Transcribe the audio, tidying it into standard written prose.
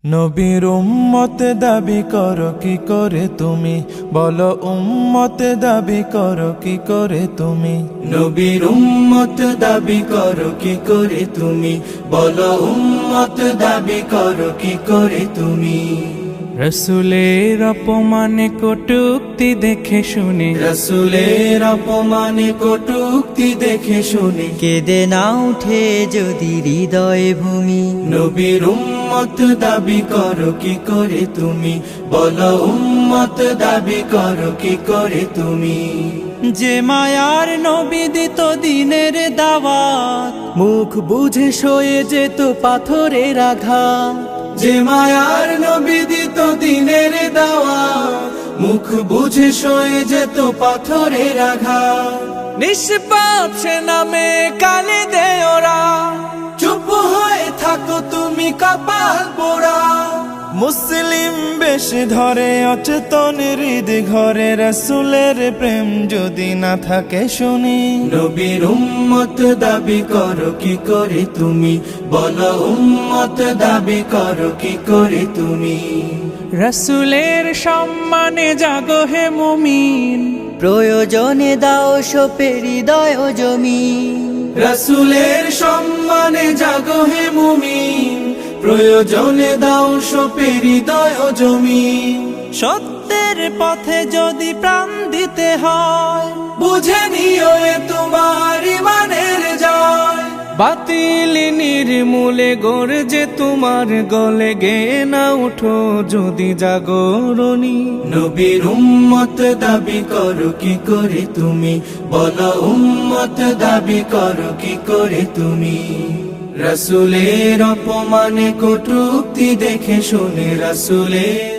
নবীর উম্মত দাবি করো কি করে তুমি, বলো উম্মত দাবি করো কি করে তুমি। নবীর উম্মত দাবি করো কি করে তুমি, বলো উম্মত দাবি করো কি করে তুমি। রসুলের অপমানে কটূক্তি দেখে শুনে, রসুলের অপমানে কটূক্তি দেখে শুনে কেঁদে না উঠে যদি হৃদয় ভূমি। নবীর উম্মত দাবি করো কি করে তুমি, বলো উম্মত দাবি করো কি করে তুমি। যে মায়ার নবী দিত দিনের দাওয়াত, মুখ বুঝে সয়ে যেত পাথরের আঘাত। যে মায়ার নবী দিত দিনের দাওয়াত, মুখ বুঝে সয়ে যেত পাথরের আঘাত। নিষ্পাপ সে নামে কালে দেয় ওরা, চুপ হয়ে থাকো তুমি কপাল পোড়া। মুসলিম বেশ ধরে অচেতন হৃদ ঘরে, রসুলের প্রেম যদি না থাকে শুনি। নবীর উম্মত দাবি করো কি করে তুমি, বলো উম্মত দাবি করো কি করে তুমি। রসুলের সম্মানে জাগো হে মুমিন, প্রয়োজনে দাও সোপে হৃদয় জমিন। রসুলের সম্মানে জাগো হে মুমিন, প্রয়োজনে দাও সোপে হৃদয় জমিন। সত্যের পথে যদি প্রাণ দিতে হয়, বুঝে নিও এ তোমার ইমানের জয়। বাতিল নির্মূলে গর্জে তোমার গলে, গে না উঠো যদি জাগরণী। নবীর উম্মত দাবি করো কি করে তুমি, বলো উম্মত দাবি করো কি করে তুমি। রসুলের অপমানে কটূক্তি দেখে শুনে, রসুলের